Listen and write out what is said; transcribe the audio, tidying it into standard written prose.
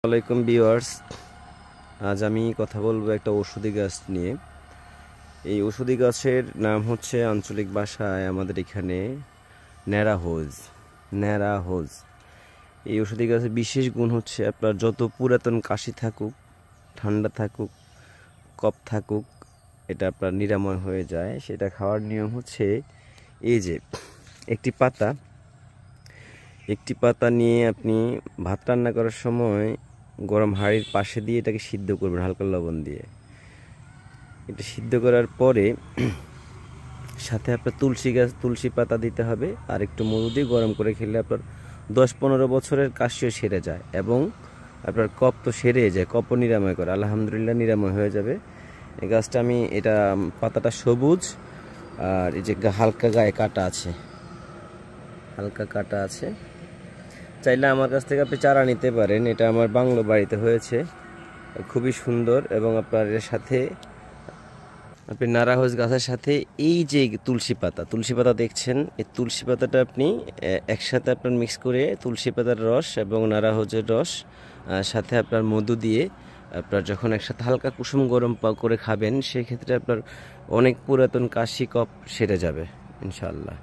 আসসালামাইকুম ভিউয়ার্স, আজ আমি কথা বলবো একটা ঔষধি গাছ নিয়ে। এই ঔষধি গাছের নাম হচ্ছে আঞ্চলিক ভাষায় আমাদের এখানে ন্যাড়াহোজ। ন্যাড়াহোজ এই ঔষধি গাছের বিশেষ গুণ হচ্ছে আপনার যত পুরাতন কাশি থাকুক, ঠান্ডা থাকুক, কফ থাকুক, এটা আপনার নিরাময় হয়ে যায়। সেটা খাওয়ার নিয়ম হচ্ছে এই যে একটি পাতা নিয়ে আপনি ভাত রান্না করার সময় গরম হাঁড়ির পাশে দিয়ে এটাকে সিদ্ধ করবেন হালকা লবণ দিয়ে। এটা সিদ্ধ করার পরে সাথে আপনার তুলসী পাতা দিতে হবে, আর একটু মধু দিয়ে গরম করে খেলে আপনার 10-15 বছরের কাশিও সেরে যায় এবং আপনার কফ তো সেরে যায়, কফও নিরাময় করে। আলহামদুলিল্লাহ নিরাময় হয়ে যাবে। এই গাছটা পাতাটা সবুজ, আর এই যে হালকা গায়ে কাটা আছে, হালকা কাটা আছে। চাইলে আমার কাছ থেকে আপনি চারা নিতে পারেন। এটা আমার বাংলো বাড়িতে হয়েছে, খুবই সুন্দর। এবং আপনার এর সাথে আপনি নারাহোজ গাছের সাথে এই যে তুলসী পাতা দেখছেন, এই তুলসী পাতাটা আপনি একসাথে আপনার মিক্স করে তুলসী পাতার রস এবং নারাহোজের রস সাথে আপনার মধু দিয়ে আপনার যখন একসাথে হালকা কুসুম গরম করে খাবেন, সেক্ষেত্রে আপনার অনেক পুরাতন কাশি কফ সেরে যাবে ইনশাআল্লাহ।